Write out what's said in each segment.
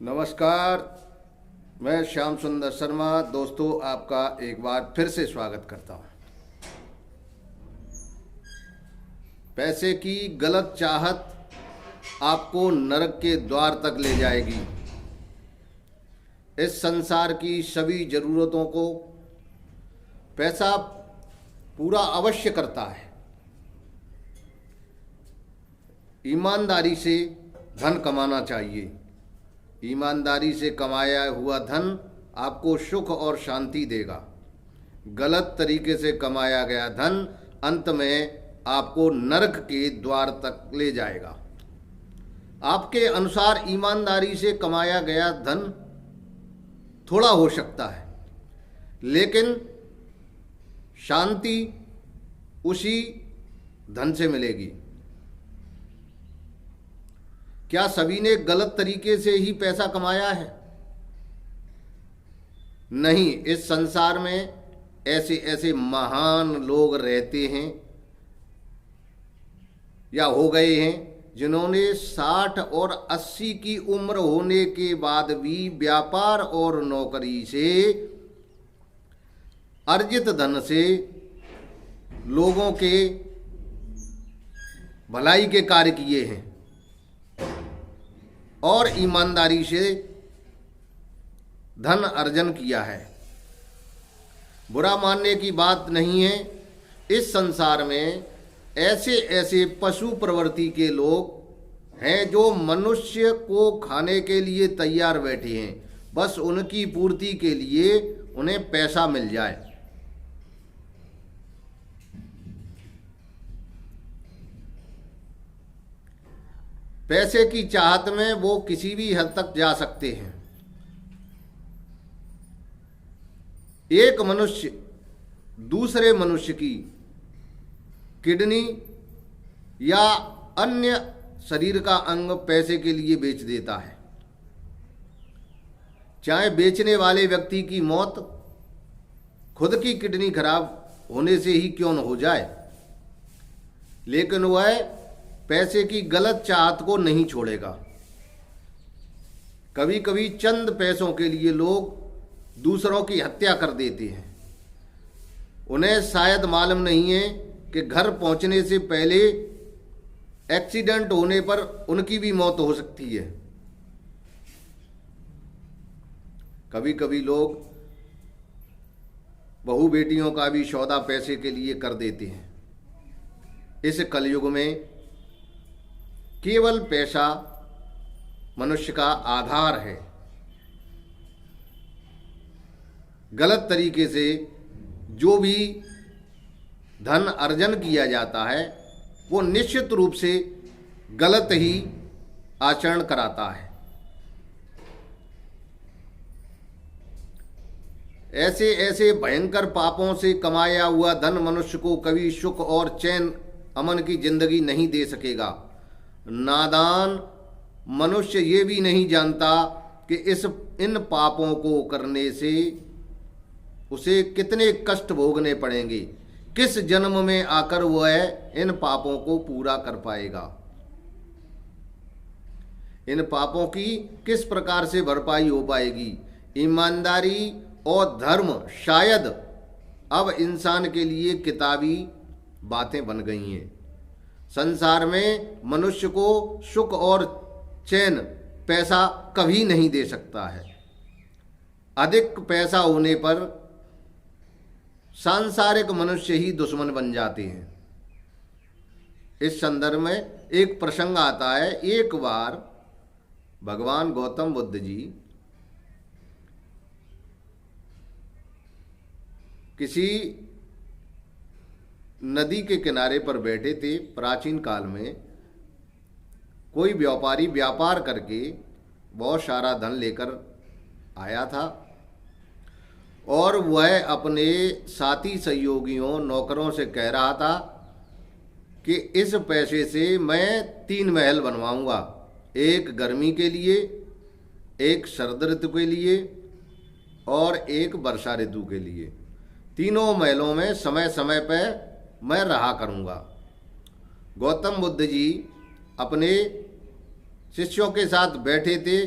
नमस्कार। मैं श्याम सुंदर शर्मा दोस्तों आपका एक बार फिर से स्वागत करता हूँ। पैसे की गलत चाहत आपको नरक के द्वार तक ले जाएगी। इस संसार की सभी जरूरतों को पैसा पूरा अवश्य करता है। ईमानदारी से धन कमाना चाहिए। ईमानदारी से कमाया हुआ धन आपको सुख और शांति देगा। गलत तरीके से कमाया गया धन अंत में आपको नरक के द्वार तक ले जाएगा। आपके अनुसार ईमानदारी से कमाया गया धन थोड़ा हो सकता है, लेकिन शांति उसी धन से मिलेगी। क्या सभी ने गलत तरीके से ही पैसा कमाया है? नहीं, इस संसार में ऐसे ऐसे महान लोग रहते हैं या हो गए हैं जिन्होंने 60 और 80 की उम्र होने के बाद भी व्यापार और नौकरी से अर्जित धन से लोगों के भलाई के कार्य किए हैं और ईमानदारी से धन अर्जन किया है। बुरा मानने की बात नहीं है। इस संसार में ऐसे ऐसे पशु प्रवृत्ति के लोग हैं जो मनुष्य को खाने के लिए तैयार बैठे हैं, बस उनकी पूर्ति के लिए उन्हें पैसा मिल जाए। पैसे की चाहत में वो किसी भी हद तक जा सकते हैं। एक मनुष्य दूसरे मनुष्य की किडनी या अन्य शरीर का अंग पैसे के लिए बेच देता है। चाहे बेचने वाले व्यक्ति की मौत खुद की किडनी खराब होने से ही क्यों न हो जाए, लेकिन वह पैसे की गलत चाहत को नहीं छोड़ेगा। कभी कभी चंद पैसों के लिए लोग दूसरों की हत्या कर देते हैं। उन्हें शायद मालूम नहीं है कि घर पहुंचने से पहले एक्सीडेंट होने पर उनकी भी मौत हो सकती है। कभी कभी लोग बहू बेटियों का भी सौदा पैसे के लिए कर देते हैं। इस कलयुग में केवल पैसा मनुष्य का आधार है। गलत तरीके से जो भी धन अर्जन किया जाता है वो निश्चित रूप से गलत ही आचरण कराता है। ऐसे ऐसे भयंकर पापों से कमाया हुआ धन मनुष्य को कभी सुख और चैन अमन की जिंदगी नहीं दे सकेगा। नादान मनुष्य ये भी नहीं जानता कि इन पापों को करने से उसे कितने कष्ट भोगने पड़ेंगे, किस जन्म में आकर वह इन पापों को पूरा कर पाएगा, इन पापों की किस प्रकार से भरपाई हो पाएगी। ईमानदारी और धर्म शायद अब इंसान के लिए किताबी बातें बन गई हैं। संसार में मनुष्य को सुख और चैन पैसा कभी नहीं दे सकता है। अधिक पैसा होने पर सांसारिक मनुष्य ही दुश्मन बन जाते हैं। इस संदर्भ में एक प्रसंग आता है। एक बार भगवान गौतम बुद्ध जी किसी नदी के किनारे पर बैठे थे। प्राचीन काल में कोई व्यापारी व्यापार करके बहुत सारा धन लेकर आया था और वह अपने साथी सहयोगियों नौकरों से कह रहा था कि इस पैसे से मैं 3 महल बनवाऊंगा, एक गर्मी के लिए, एक शरद ऋतु के लिए और एक वर्षा ऋतु के लिए। तीनों महलों में समय समय पर मैं रहा करूंगा। गौतम बुद्ध जी अपने शिष्यों के साथ बैठे थे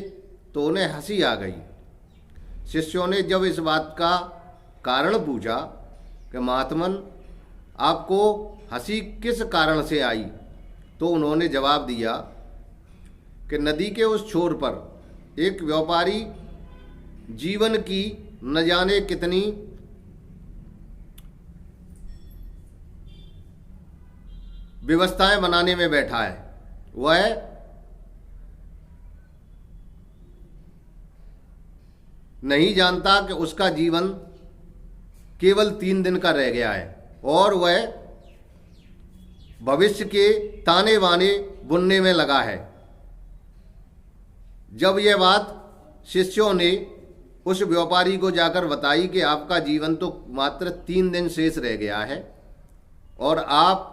तो उन्हें हंसी आ गई। शिष्यों ने जब इस बात का कारण पूछा कि महात्मन, आपको हंसी किस कारण से आई, तो उन्होंने जवाब दिया कि नदी के उस छोर पर एक व्यापारी जीवन की न जाने कितनी व्यवस्थाएं बनाने में बैठा है। वह नहीं जानता कि उसका जीवन केवल 3 दिन का रह गया है और वह भविष्य के ताने बाने बुनने में लगा है। जब यह बात शिष्यों ने उस व्यापारी को जाकर बताई कि आपका जीवन तो मात्र 3 दिन शेष रह गया है और आप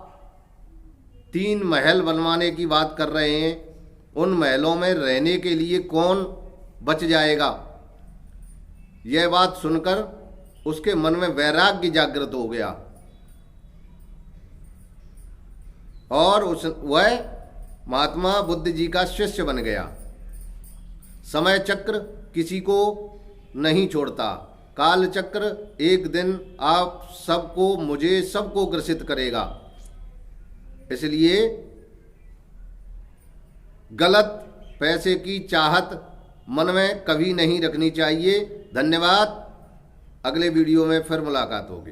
3 महल बनवाने की बात कर रहे हैं, उन महलों में रहने के लिए कौन बच जाएगा। यह बात सुनकर उसके मन में वैराग्य जागृत हो गया और वह महात्मा बुद्ध जी का शिष्य बन गया। समय चक्र किसी को नहीं छोड़ता। काल चक्र एक दिन आप सबको, मुझे, सबको ग्रसित करेगा। इसलिए गलत पैसे की चाहत मन में कभी नहीं रखनी चाहिए। धन्यवाद। अगले वीडियो में फिर मुलाकात होगी।